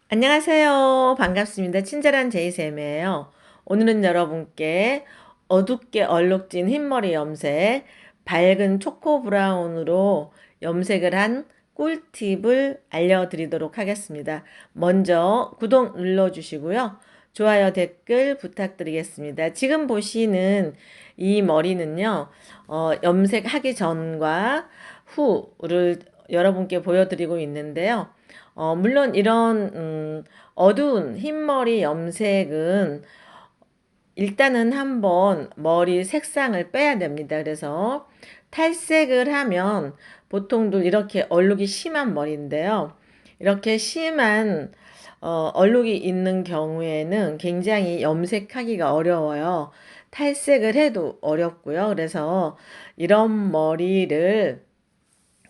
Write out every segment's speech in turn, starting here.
안녕하세요. 반갑습니다. 친절한 제이쌤이에요. 오늘은 여러분께 어둡게 얼룩진 흰머리 염색, 밝은 초코 브라운으로 염색을 한 꿀팁을 알려드리도록 하겠습니다. 먼저 구독 눌러주시고요. 좋아요, 댓글 부탁드리겠습니다. 지금 보시는 이 머리는요, 염색하기 전과 후를 여러분께 보여드리고 있는데요. 물론 이런 어두운 흰머리 염색은 일단은 한번 머리 색상을 빼야 됩니다. 그래서 탈색을 하면 보통들 이렇게 얼룩이 심한 머리인데요. 이렇게 심한 얼룩이 있는 경우에는 굉장히 염색하기가 어려워요. 탈색을 해도 어렵고요. 그래서 이런 머리를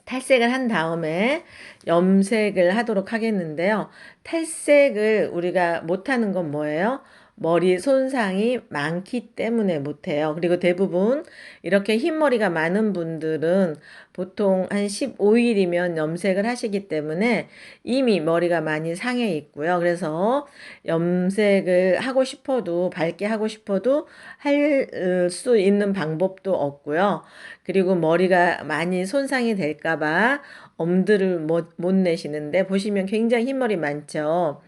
탈색을 한 다음에 염색을 하도록 하겠는데요. 탈색을 우리가 못하는 건 뭐예요? 머리 손상이 많기 때문에 못해요. 그리고 대부분 이렇게 흰머리가 많은 분들은 보통 한 15일이면 염색을 하시기 때문에 이미 머리가 많이 상해 있고요. 그래서 염색을 하고 싶어도, 밝게 하고 싶어도 할 수 있는 방법도 없고요. 그리고 머리가 많이 손상이 될까봐 엄두를 못 내시는데, 보시면 굉장히 흰머리 많죠.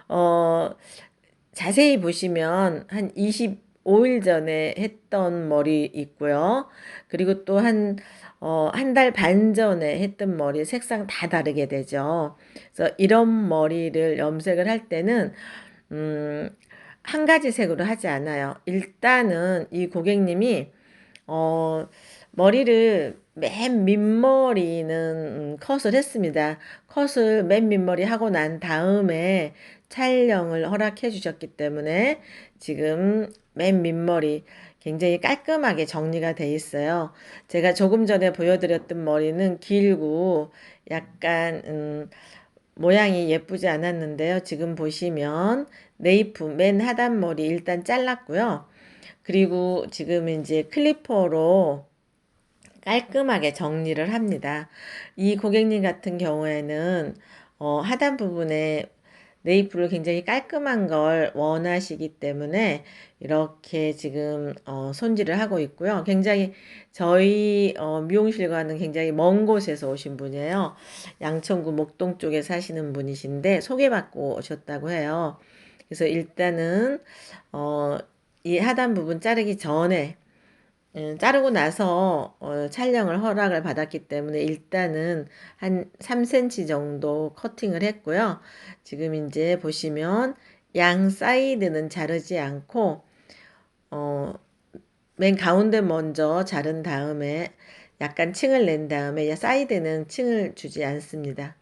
어, 자세히 보시면 한 25일 전에 했던 머리 있고요. 그리고 또 한 달 반 전에 했던 머리 색상 다 다르게 되죠. 그래서 이런 머리를 염색을 할 때는, 음, 한 가지 색으로 하지 않아요. 일단은 이 고객님이 어, 머리를 맨 밑머리는 컷을 했습니다. 컷을 맨 밑머리 하고 난 다음에 촬영을 허락해 주셨기 때문에 지금 맨 밑머리 굉장히 깔끔하게 정리가 돼 있어요. 제가 조금 전에 보여드렸던 머리는 길고 약간 모양이 예쁘지 않았는데요. 지금 보시면 네이프 맨 하단머리 일단 잘랐고요. 그리고 지금 이제 클리퍼로 깔끔하게 정리를 합니다. 이 고객님 같은 경우에는 하단 부분에 네이프를 굉장히 깔끔한 걸 원하시기 때문에 이렇게 지금 손질을 하고 있고요. 굉장히 저희 미용실과는 굉장히 먼 곳에서 오신 분이에요. 양천구 목동 쪽에 사시는 분이신데 소개받고 오셨다고 해요. 그래서 일단은 어, 이 하단 부분 자르기 전에 자르고 나서 촬영을 허락을 받았기 때문에 일단은 한 3cm 정도 커팅을 했고요. 지금 이제 보시면 양 사이드는 자르지 않고 어, 맨 가운데 먼저 자른 다음에 약간 층을 낸 다음에 사이드는 층을 주지 않습니다.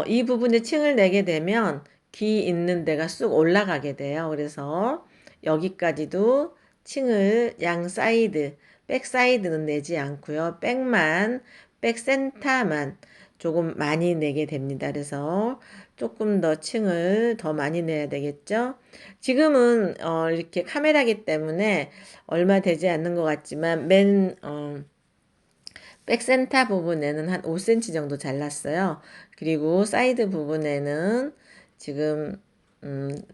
이 부분에 층을 내게 되면 귀 있는 데가 쑥 올라가게 돼요. 그래서 여기까지도 층을 양 사이드, 백 사이드는 내지 않고요. 백 센터만 조금 많이 내게 됩니다. 그래서 조금 더 층을 더 많이 내야 되겠죠. 지금은 이렇게 카메라기 때문에 얼마 되지 않는 것 같지만 백센터 부분에는 한 5cm 정도 잘랐어요. 그리고 사이드 부분에는 지금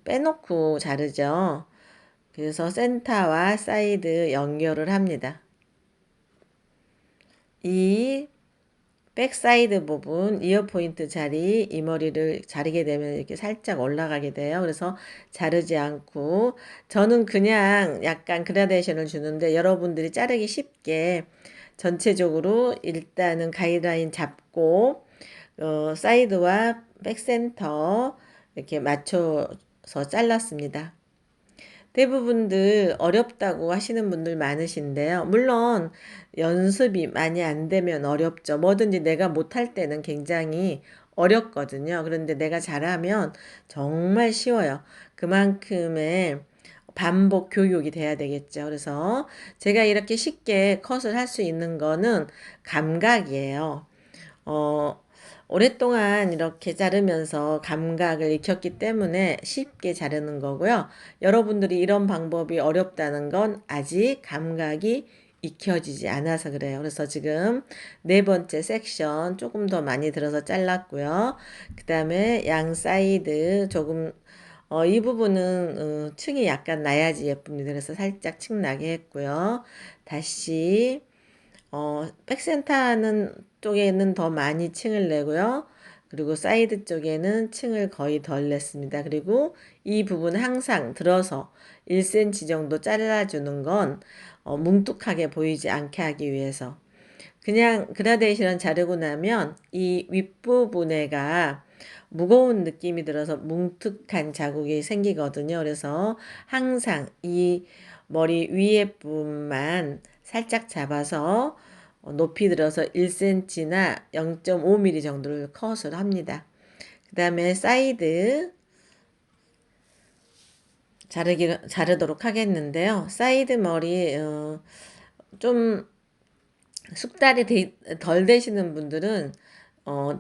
빼놓고 자르죠. 그래서 센터와 사이드 연결을 합니다. 이 백사이드 부분, 이어 포인트 자리, 이 머리를 자르게 되면 이렇게 살짝 올라가게 돼요. 그래서 자르지 않고 저는 그냥 약간 그라데이션을 주는데 여러분들이 자르기 쉽게 전체적으로 일단은 가이드라인 잡고 사이드와 백센터 이렇게 맞춰서 잘랐습니다. 대부분들 어렵다고 하시는 분들 많으신데요. 물론 연습이 많이 안 되면 어렵죠. 뭐든지 내가 못할 때는 굉장히 어렵거든요. 그런데 내가 잘하면 정말 쉬워요. 그만큼의 반복 교육이 돼야 되겠죠. 그래서 제가 이렇게 쉽게 컷을 할 수 있는 거는 감각이에요. 어, 오랫동안 이렇게 자르면서 감각을 익혔기 때문에 쉽게 자르는 거고요. 여러분들이 이런 방법이 어렵다는 건 아직 감각이 익혀지지 않아서 그래요. 그래서 지금 네 번째 섹션 조금 더 많이 들어서 잘랐고요. 그 다음에 양 사이드 조금 이 부분은 층이 약간 나야지 예쁩니다. 그래서 살짝 층 나게 했고요. 다시 백센터 쪽에는 더 많이 층을 내고요. 그리고 사이드 쪽에는 층을 거의 덜 냈습니다. 그리고 이 부분 항상 들어서 1cm 정도 잘라주는 건 뭉툭하게 보이지 않게 하기 위해서. 그냥 그라데이션을 자르고 나면 이 윗부분에가 무거운 느낌이 들어서 뭉툭한 자국이 생기거든요. 그래서 항상 이 머리 위에 부분만 살짝 잡아서 높이 들어서 1cm나 0.5mm 정도를 컷을 합니다. 그 다음에 사이드 자르도록 하겠는데요. 사이드 머리 좀 숙달이 덜 되시는 분들은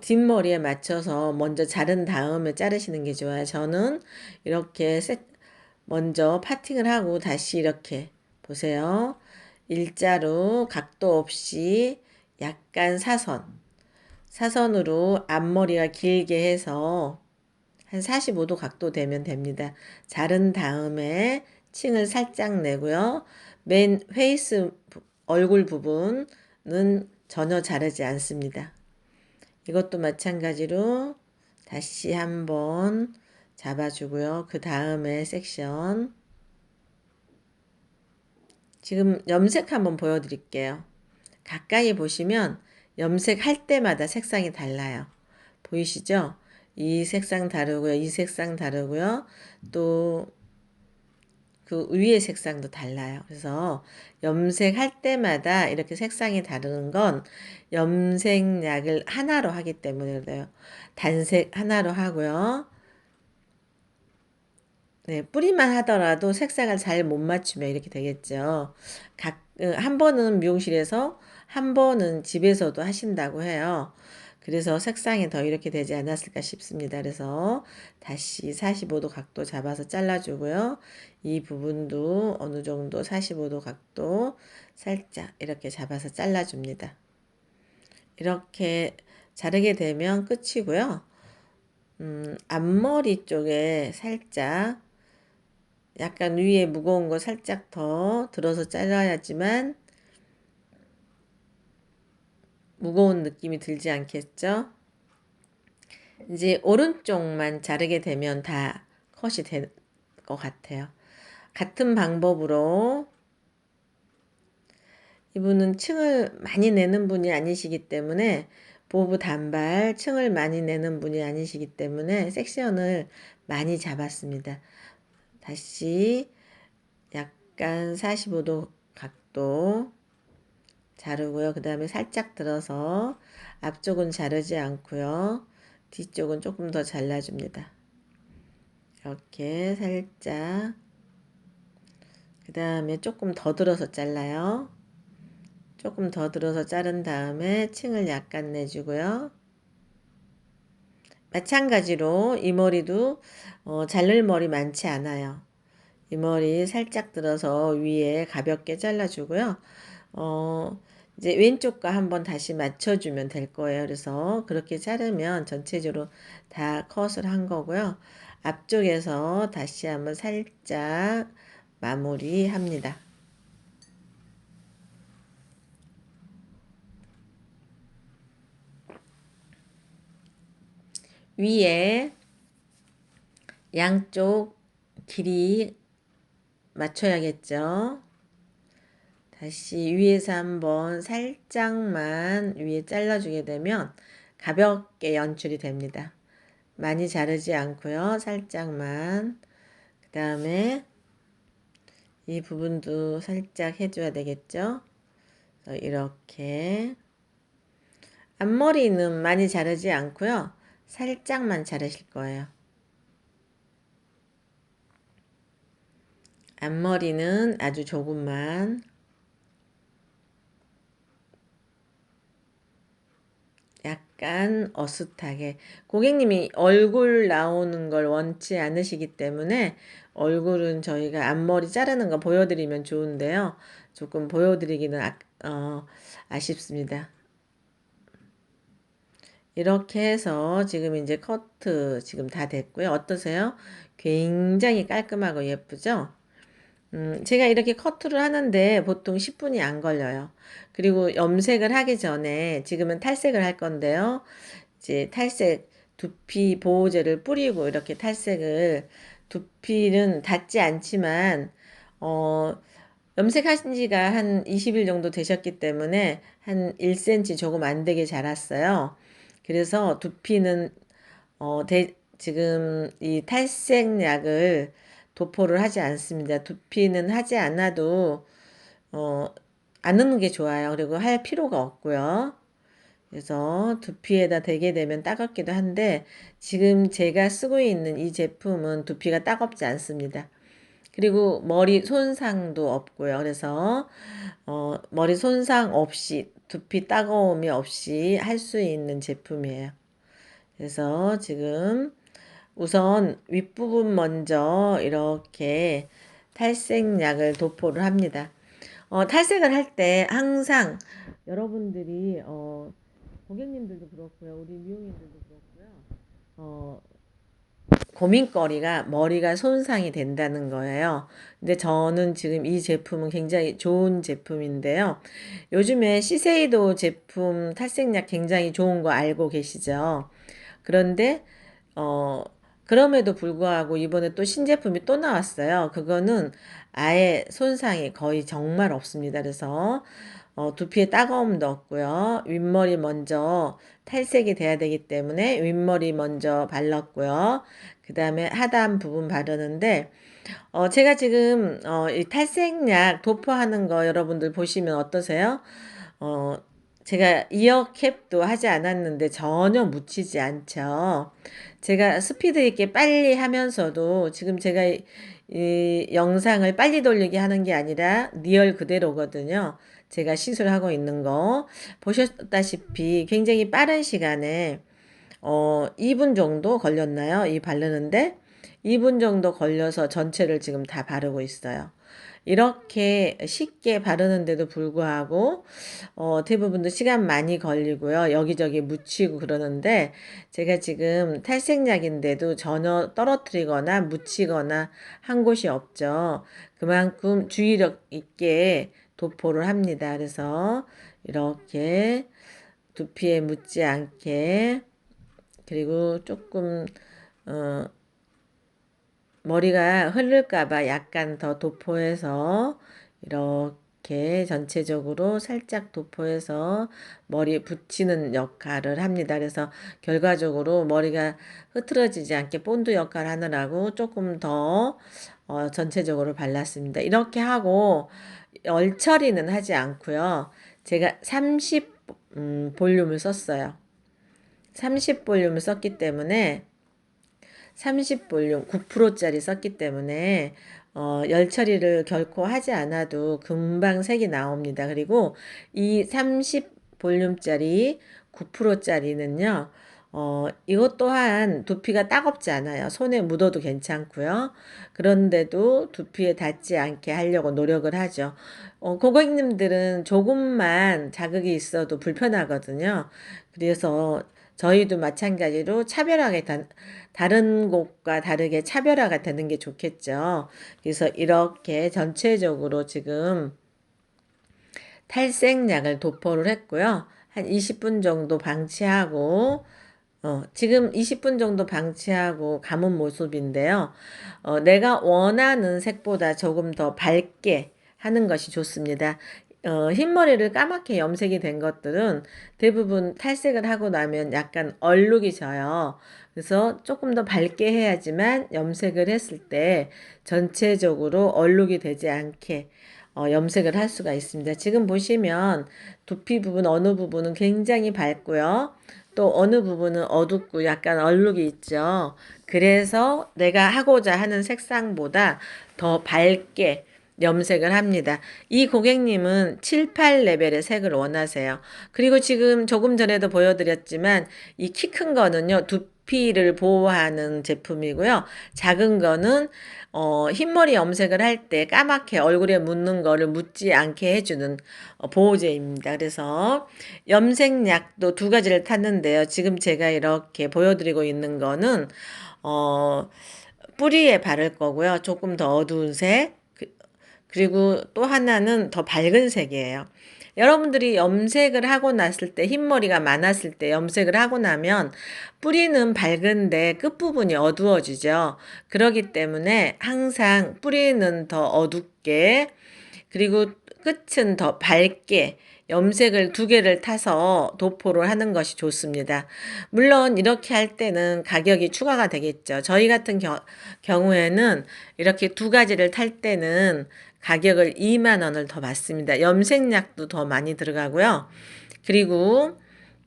뒷머리에 맞춰서 먼저 자른 다음에 자르시는 게 좋아요. 저는 이렇게 먼저 파팅을 하고 다시 이렇게 보세요. 일자로 각도 없이 약간 사선으로 앞머리가 길게 해서 한 45도 각도 되면 됩니다. 자른 다음에 층을 살짝 내고요. 맨 페이스 얼굴 부분은 전혀 자르지 않습니다. 이것도 마찬가지로 다시 한번 잡아주고요. 그 다음에 섹션 지금 염색 한번 보여드릴게요. 가까이 보시면 염색할 때마다 색상이 달라요. 보이시죠? 이 색상 다르고요. 이 색상 다르고요. 또 그 위의 색상도 달라요. 그래서 염색할 때마다 이렇게 색상이 다른 건 염색약을 하나로 하기 때문에 그래요. 단색 하나로 하고요. 네, 뿌리만 하더라도 색상을 잘 못 맞추면 이렇게 되겠죠. 한 번은 미용실에서 한 번은 집에서도 하신다고 해요. 그래서 색상이 더 이렇게 되지 않았을까 싶습니다. 그래서 다시 45도 각도 잡아서 잘라주고요. 이 부분도 어느 정도 45도 각도 살짝 이렇게 잡아서 잘라줍니다. 이렇게 자르게 되면 끝이고요. 앞머리 쪽에 살짝 약간 위에 무거운 거 살짝 더 들어서 잘라야지만 무거운 느낌이 들지 않겠죠? 이제 오른쪽만 자르게 되면 다 컷이 될 것 같아요. 같은 방법으로 이분은 층을 많이 내는 분이 아니시기 때문에 보부 단발 층을 많이 내는 분이 아니시기 때문에 섹션을 많이 잡았습니다. 다시 약간 45도 각도 자르고요. 그 다음에 살짝 들어서 앞쪽은 자르지 않고요. 뒤쪽은 조금 더 잘라줍니다. 이렇게 살짝 그 다음에 조금 더 들어서 잘라요. 조금 더 들어서 자른 다음에 층을 약간 내주고요. 마찬가지로 이 머리도 자를 머리 많지 않아요. 이 머리 살짝 들어서 위에 가볍게 잘라주고요. 이제 왼쪽과 한번 다시 맞춰주면 될 거예요. 그래서 그렇게 자르면 전체적으로 다 컷을 한 거고요. 앞쪽에서 다시 한번 살짝 마무리합니다. 위에 양쪽 길이 맞춰야겠죠. 다시 위에서 한번 살짝만 위에 잘라주게 되면 가볍게 연출이 됩니다. 많이 자르지 않고요. 살짝만. 그 다음에 이 부분도 살짝 해줘야 되겠죠. 이렇게 앞머리는 많이 자르지 않고요. 살짝만 자르실 거예요. 앞머리는 아주 조금만. 약간 어슷하게. 고객님이 얼굴 나오는 걸 원치 않으시기 때문에 얼굴은 저희가 앞머리 자르는 거 보여드리면 좋은데요. 조금 보여드리기는 아쉽습니다. 이렇게 해서 지금 이제 커트 지금 다 됐고요. 어떠세요? 굉장히 깔끔하고 예쁘죠? 제가 이렇게 커트를 하는데 보통 10분이 안 걸려요. 그리고 염색을 하기 전에 지금은 탈색을 할 건데요. 이제 탈색 두피 보호제를 뿌리고 이렇게 탈색을 두피는 닿지 않지만 어 염색하신 지가 한 20일 정도 되셨기 때문에 한 1cm 조금 안 되게 자랐어요. 그래서 두피는 지금 이 탈색약을 도포를 하지 않습니다. 두피는 하지 않아도 어, 안 하는 게 좋아요. 그리고 할 필요가 없고요. 그래서 두피에다 대게 되면 따갑기도 한데 지금 제가 쓰고 있는 이 제품은 두피가 따갑지 않습니다. 그리고 머리 손상도 없고요. 그래서 머리 손상 없이 두피 따가움이 없이 할 수 있는 제품이에요. 그래서 지금 우선 윗부분 먼저 이렇게 탈색약을 도포를 합니다. 탈색을 할 때 항상 여러분들이 고객님들도 그렇고요. 우리 미용인들도 그렇고요. 어, 고민거리가 머리가 손상이 된다는 거예요. 근데 저는 지금 이 제품은 굉장히 좋은 제품인데요. 요즘에 시세이도 제품 탈색약 굉장히 좋은 거 알고 계시죠? 그런데 어 그럼에도 불구하고 이번에 또 신제품이 또 나왔어요. 그거는 아예 손상이 거의 정말 없습니다. 그래서 두피에 따가움도 없고요. 윗머리 먼저 탈색이 돼야 되기 때문에 윗머리 먼저 발랐고요. 그 다음에 하단 부분 바르는데 제가 지금 이 탈색약 도포하는 거 여러분들 보시면 어떠세요? 어, 제가 이어캡도 하지 않았는데 전혀 묻히지 않죠. 제가 스피드 있게 빨리 하면서도 지금 제가 이 영상을 빨리 돌리게 하는 게 아니라 리얼 그대로거든요. 제가 시술하고 있는 거 보셨다시피 굉장히 빠른 시간에 2분 정도 걸렸나요? 이 바르는데 2분 정도 걸려서 전체를 지금 다 바르고 있어요. 이렇게 쉽게 바르는데도 불구하고 대부분도 시간 많이 걸리고요. 여기저기 묻히고 그러는데 제가 지금 탈색약인데도 전혀 떨어뜨리거나 묻히거나 한 곳이 없죠. 그만큼 주의력 있게 도포를 합니다. 그래서 이렇게 두피에 묻지 않게 그리고 조금 어, 머리가 흐를까 봐 약간 더 도포해서 이렇게 전체적으로 살짝 도포해서 머리에 붙이는 역할을 합니다. 그래서 결과적으로 머리가 흐트러지지 않게 본드 역할을 하느라고 조금 더 전체적으로 발랐습니다. 이렇게 하고 얼처리는 하지 않고요. 제가 30 볼륨을 썼어요. 30 볼륨을 썼기 때문에 30 볼륨 9%짜리 썼기 때문에 열 처리를 결코 하지 않아도 금방 색이 나옵니다. 그리고 이 30 볼륨짜리 9%짜리는요. 이것 또한 두피가 따갑지 않아요. 손에 묻어도 괜찮고요. 그런데도 두피에 닿지 않게 하려고 노력을 하죠. 고객님들은 조금만 자극이 있어도 불편하거든요. 그래서 저희도 마찬가지로 차별하게 다른 곳과 다르게 차별화가 되는 게 좋겠죠. 그래서 이렇게 전체적으로 지금 탈색약을 도포를 했고요. 한 20분 정도 방치하고 지금 20분 정도 방치하고 감은 모습인데요. 내가 원하는 색보다 조금 더 밝게 하는 것이 좋습니다. 흰머리를 까맣게 염색이 된 것들은 대부분 탈색을 하고 나면 약간 얼룩이 져요. 그래서 조금 더 밝게 해야지만 염색을 했을 때 전체적으로 얼룩이 되지 않게 염색을 할 수가 있습니다. 지금 보시면 두피 부분 어느 부분은 굉장히 밝고요. 또 어느 부분은 어둡고 약간 얼룩이 있죠. 그래서 내가 하고자 하는 색상보다 더 밝게 염색을 합니다. 이 고객님은 7, 8레벨의 색을 원하세요. 그리고 지금 조금 전에도 보여드렸지만 이 키 큰 거는요, 두피를 보호하는 제품이고요. 작은 거는 흰머리 염색을 할 때 까맣게 얼굴에 묻는 거를 묻지 않게 해주는 보호제입니다. 그래서 염색약도 두 가지를 탔는데요. 지금 제가 이렇게 보여드리고 있는 거는 어, 뿌리에 바를 거고요. 조금 더 어두운 색. 그리고 또 하나는 더 밝은 색이에요. 여러분들이 염색을 하고 났을 때, 흰머리가 많았을 때 염색을 하고 나면 뿌리는 밝은데 끝부분이 어두워지죠. 그렇기 때문에 항상 뿌리는 더 어둡게, 그리고 끝은 더 밝게 염색을 두 개를 타서 도포를 하는 것이 좋습니다. 물론 이렇게 할 때는 가격이 추가가 되겠죠. 저희 같은 경우에는 이렇게 두 가지를 탈 때는 가격을 2만 원을 더 받습니다. 염색약도 더 많이 들어가고요. 그리고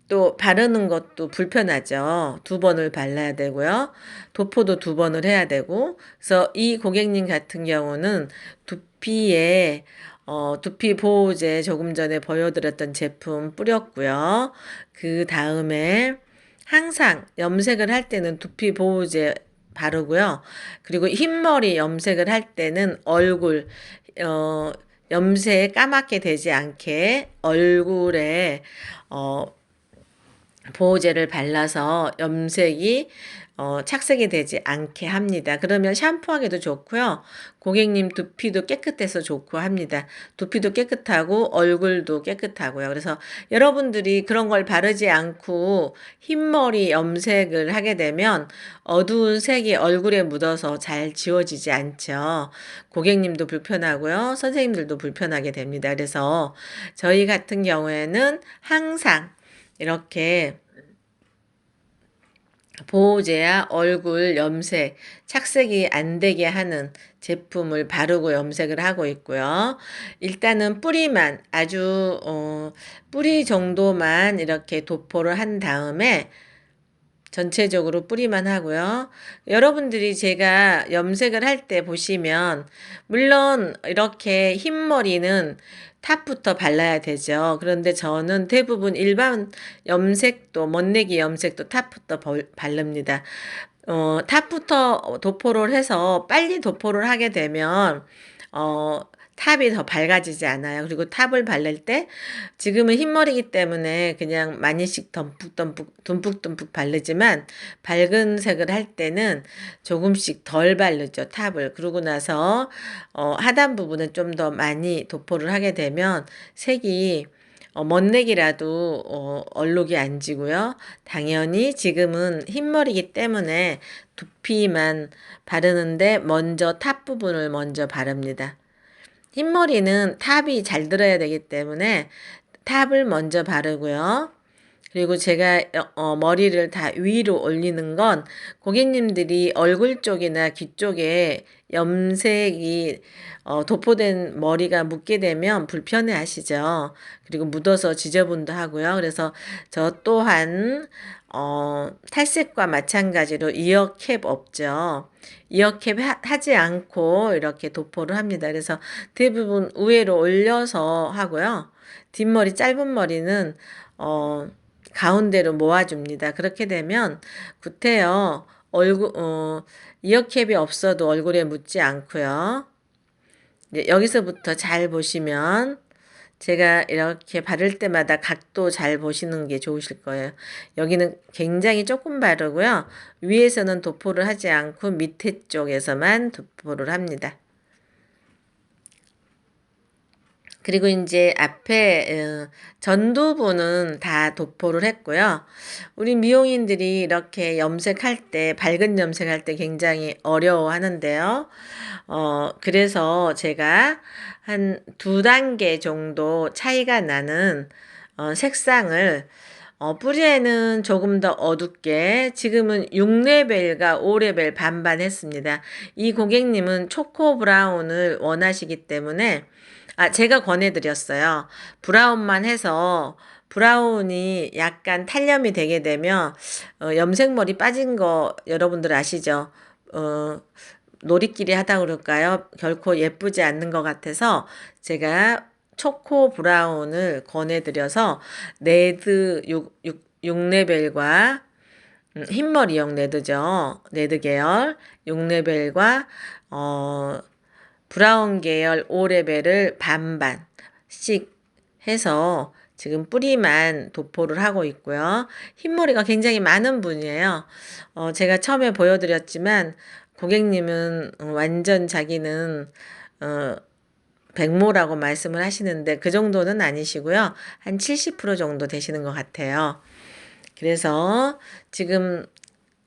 또 바르는 것도 불편하죠. 두 번을 발라야 되고요. 도포도 두 번을 해야 되고. 그래서 이 고객님 같은 경우는 두피에 두피 보호제 조금 전에 보여드렸던 제품 뿌렸고요. 그 다음에 항상 염색을 할 때는 두피 보호제 바르고요. 그리고 흰머리 염색을 할 때는 얼굴, 어, 염색 까맣게 되지 않게 얼굴에 어, 보호제를 발라서 염색이 착색이 되지 않게 합니다. 그러면 샴푸하기도 좋고요. 고객님 두피도 깨끗해서 좋고 합니다. 두피도 깨끗하고 얼굴도 깨끗하고요. 그래서 여러분들이 그런 걸 바르지 않고 흰머리 염색을 하게 되면 어두운 색이 얼굴에 묻어서 잘 지워지지 않죠. 고객님도 불편하고요. 선생님들도 불편하게 됩니다. 그래서 저희 같은 경우에는 항상 이렇게 보호제야 얼굴 염색, 착색이 안 되게 하는 제품을 바르고 염색을 하고 있고요. 일단은 뿌리만 아주 뿌리 정도만 이렇게 도포를 한 다음에 전체적으로 뿌리만 하고요. 여러분들이 제가 염색을 할 때 보시면 물론 이렇게 흰머리는 탑부터 발라야 되죠. 그런데 저는 대부분 일반 염색도 멋내기 염색도 탑부터 바릅니다. 탑부터 도포를 해서 빨리 도포를 하게 되면 어, 탑이 더 밝아지지 않아요. 그리고 탑을 바를 때 지금은 흰머리이기 때문에 그냥 많이씩 듬뿍듬뿍 바르지만 밝은 색을 할 때는 조금씩 덜 바르죠. 탑을. 그러고 나서 하단 부분은 좀 더 많이 도포를 하게 되면 색이 멋내기라도 얼룩이 안 지고요. 당연히 지금은 흰머리이기 때문에 두피만 바르는데 먼저 탑 부분을 먼저 바릅니다. 흰머리는 탑이 잘 들어야 되기 때문에 탑을 먼저 바르고요. 그리고 제가 머리를 다 위로 올리는 건 고객님들이 얼굴 쪽이나 귀 쪽에 염색이 도포된 머리가 묻게 되면 불편해 하시죠. 그리고 묻어서 지저분도 하고요. 그래서 저 또한 탈색과 마찬가지로 이어캡 없죠. 이어캡 하지 않고 이렇게 도포를 합니다. 그래서 대부분 위로 올려서 하고요. 뒷머리 짧은 머리는 가운데로 모아줍니다. 그렇게 되면 구태여 이어캡이 없어도 얼굴에 묻지 않고요. 여기서부터 잘 보시면 제가 이렇게 바를 때마다 각도 잘 보시는 게 좋으실 거예요. 여기는 굉장히 조금 바르고요. 위에서는 도포를 하지 않고 밑에 쪽에서만 도포를 합니다. 그리고 이제 앞에 전두부는 다 도포를 했고요. 우리 미용인들이 이렇게 염색할 때, 밝은 염색할 때 굉장히 어려워하는데요. 그래서 제가 한 두 단계 정도 차이가 나는 색상을 뿌리에는 조금 더 어둡게 지금은 6레벨과 5레벨 반반 했습니다. 이 고객님은 초코 브라운을 원하시기 때문에 제가 권해드렸어요. 브라운만 해서 브라운이 약간 탄염이 되게 되면 염색머리 빠진 거 여러분들 아시죠? 놀이끼리 하다 그럴까요? 결코 예쁘지 않는 것 같아서 제가 초코 브라운을 권해드려서 네드 6레벨과 흰머리용 네드죠. 네드 계열 6레벨과 브라운 계열 5레벨을 반반씩 해서 지금 뿌리만 도포를 하고 있고요. 흰머리가 굉장히 많은 분이에요. 제가 처음에 보여드렸지만 고객님은 완전 자기는 백모라고 말씀을 하시는데 그 정도는 아니시고요. 한 70% 정도 되시는 것 같아요. 그래서 지금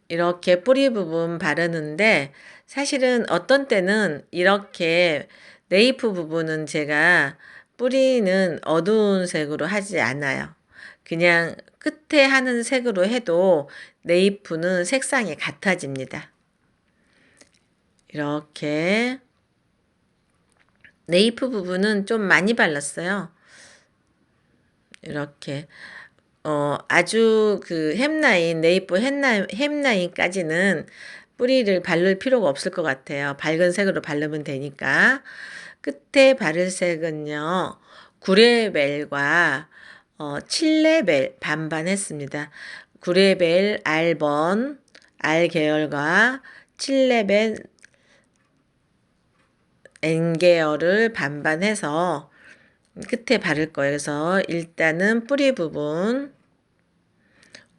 이렇게 뿌리 부분 바르는데 사실은 어떤 때는 이렇게 네이프 부분은 제가 뿌리는 어두운 색으로 하지 않아요. 그냥 끝에 하는 색으로 해도 네이프는 색상이 같아집니다. 이렇게 네이프 부분은 좀 많이 발랐어요. 이렇게 아주 그 햄라인, 네이프 햄라인까지는 뿌리를 바를 필요가 없을 것 같아요. 밝은 색으로 바르면 되니까. 끝에 바를 색은요, 9레벨과 7레벨 반반 했습니다. 9레벨 R번, R 계열과 7레벨 N 계열을 반반해서 끝에 바를 거예요. 그래서 일단은 뿌리 부분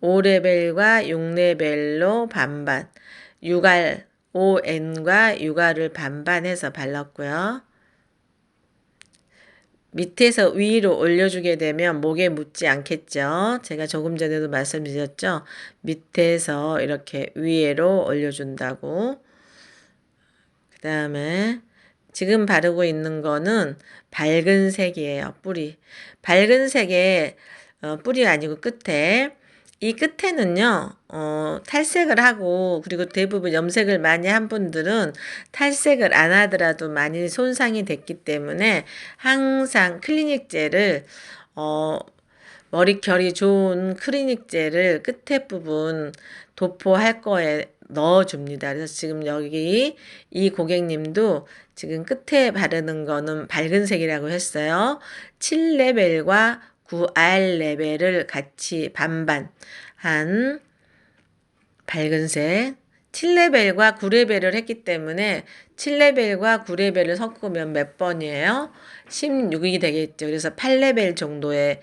5레벨과 6레벨로 반반, 6R, 5N과 6R을 반반해서 발랐고요. 밑에서 위로 올려주게 되면 목에 묻지 않겠죠. 제가 조금 전에도 말씀드렸죠. 밑에서 이렇게 위로 올려준다고. 그 다음에 지금 바르고 있는 거는 밝은 색이에요. 뿌리. 밝은 색의 뿌리 아니고 끝에. 이 끝에는요, 탈색을 하고, 그리고 대부분 염색을 많이 한 분들은 탈색을 안 하더라도 많이 손상이 됐기 때문에 항상 클리닉 젤을, 머릿결이 좋은 클리닉 젤을 끝에 부분 도포할 거에 넣어줍니다. 그래서 지금 여기 이 고객님도 지금 끝에 바르는 거는 밝은 색이라고 했어요. 7레벨과 9R 레벨을 같이 반반 한 밝은 색. 7레벨과 9레벨을 했기 때문에 7레벨과 9레벨을 섞으면 몇 번이에요? 16이 되겠죠. 그래서 8레벨 정도의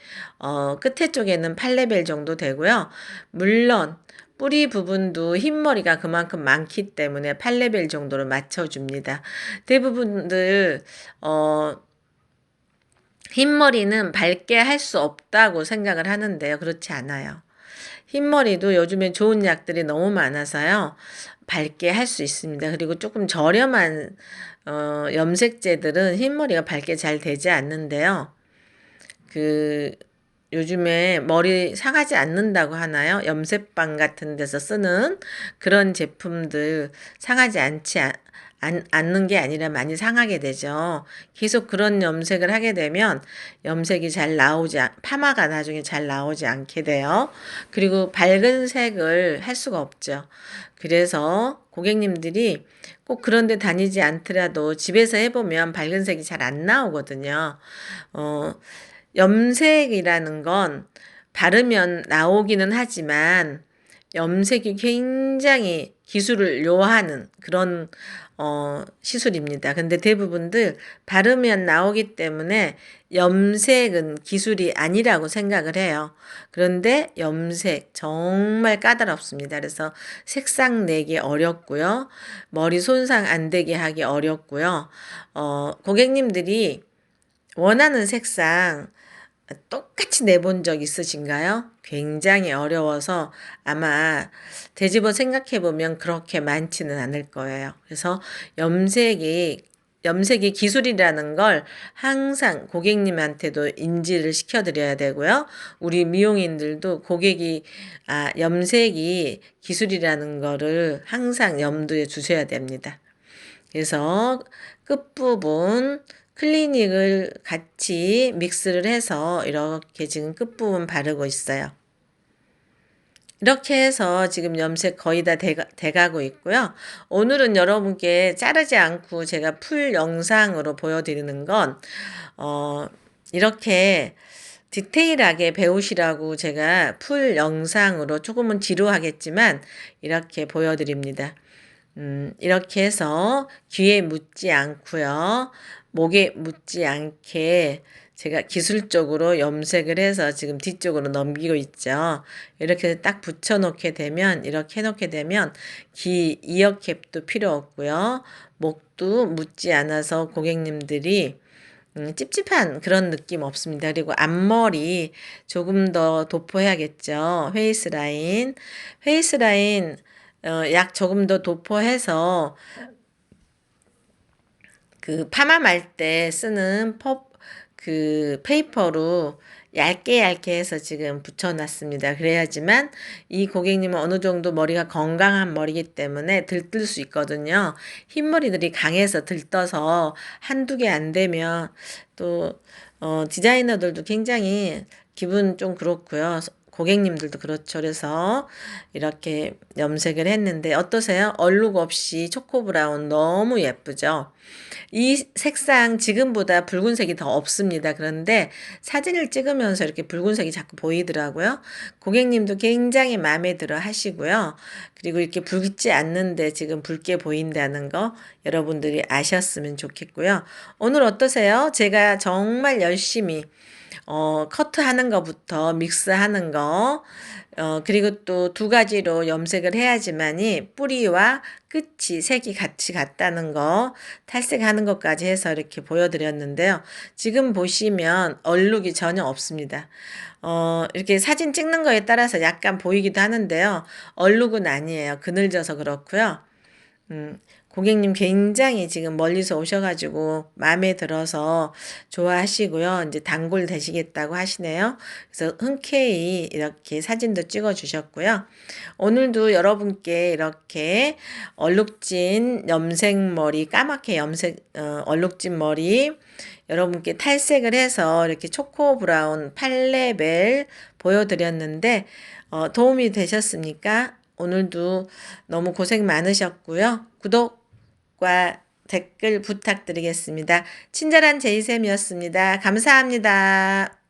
끝에 쪽에는 8레벨 정도 되고요. 물론 뿌리 부분도 흰머리가 그만큼 많기 때문에 8레벨 정도로 맞춰줍니다. 대부분들 흰머리는 밝게 할 수 없다고 생각을 하는데요. 그렇지 않아요. 흰머리도 요즘에 좋은 약들이 너무 많아서요. 밝게 할 수 있습니다. 그리고 조금 저렴한 염색제들은 흰머리가 밝게 잘 되지 않는데요. 그 요즘에 머리 상하지 않는다고 하나요? 염색방 같은 데서 쓰는 그런 제품들 상하지 않는 게 아니라 많이 상하게 되죠. 계속 그런 염색을 하게 되면 염색이 잘 파마가 나중에 잘 나오지 않게 돼요. 그리고 밝은 색을 할 수가 없죠. 그래서 고객님들이 꼭 그런 데 다니지 않더라도 집에서 해보면 밝은 색이 잘 안 나오거든요. 염색이라는 건 바르면 나오기는 하지만 염색이 굉장히 기술을 요하는 그런 시술입니다. 근데 대부분들 바르면 나오기 때문에 염색은 기술이 아니라고 생각을 해요. 그런데 염색 정말 까다롭습니다. 그래서 색상 내기 어렵고요. 머리 손상 안 되게 하기 어렵고요. 고객님들이 원하는 색상 똑같이 내본 적 있으신가요? 굉장히 어려워서 아마 되짚어 생각해 보면 그렇게 많지는 않을 거예요. 그래서 염색이 기술이라는 걸 항상 고객님한테도 인지를 시켜드려야 되고요. 우리 미용인들도 염색이 기술이라는 거를 항상 염두에 두셔야 됩니다. 그래서 끝부분 클리닉을 같이 믹스를 해서 이렇게 지금 끝부분 바르고 있어요. 이렇게 해서 지금 염색 거의 다 돼가고 있고요. 오늘은 여러분께 자르지 않고 제가 풀 영상으로 보여드리는 건, 어, 이렇게 디테일하게 배우시라고 제가 풀 영상으로 조금은 지루하겠지만 이렇게 보여드립니다. 이렇게 해서 귀에 묻지 않고요. 목에 묻지 않게 제가 기술적으로 염색을 해서 지금 뒤쪽으로 넘기고 있죠. 이렇게 딱 붙여놓게 되면, 이렇게 해놓게 되면 귀 이어캡도 필요 없고요. 목도 묻지 않아서 고객님들이 찝찝한 그런 느낌 없습니다. 그리고 앞머리 조금 더 도포해야겠죠. 페이스 라인. 페이스 라인 약 조금 더 도포해서 그 파마 말 때 쓰는 그 페이퍼로 얇게 얇게 해서 지금 붙여놨습니다. 그래야지만 이 고객님은 어느 정도 머리가 건강한 머리이기 때문에 들뜰 수 있거든요. 흰머리들이 강해서 들떠서 한두 개 안 되면 또 디자이너들도 굉장히 기분 좀 그렇고요. 고객님들도 그렇죠. 그래서 이렇게 염색을 했는데 어떠세요? 얼룩 없이 초코 브라운 너무 예쁘죠? 이 색상 지금보다 붉은색이 더 없습니다. 그런데 사진을 찍으면서 이렇게 붉은색이 자꾸 보이더라고요. 고객님도 굉장히 마음에 들어 하시고요. 그리고 이렇게 붉지 않는데 지금 붉게 보인다는 거 여러분들이 아셨으면 좋겠고요. 오늘 어떠세요? 제가 정말 열심히 커트하는 것부터 믹스하는 거, 그리고 또 두 가지로 염색을 해야지만이 뿌리와 끝이 색이 같이 같다는 거, 탈색하는 것까지 해서 이렇게 보여드렸는데요. 지금 보시면 얼룩이 전혀 없습니다. 이렇게 사진 찍는 거에 따라서 약간 보이기도 하는데요. 얼룩은 아니에요. 그늘져서 그렇고요. 고객님 굉장히 지금 멀리서 오셔가지고 마음에 들어서 좋아하시고요. 이제 단골 되시겠다고 하시네요. 그래서 흔쾌히 이렇게 사진도 찍어 주셨고요. 오늘도 여러분께 이렇게 얼룩진 염색머리, 까맣게 얼룩진 머리 여러분께 탈색을 해서 이렇게 초코 브라운 8레벨 보여드렸는데 도움이 되셨습니까? 오늘도 너무 고생 많으셨고요. 구독과 댓글 부탁드리겠습니다. 친절한 제이쌤이었습니다. 감사합니다.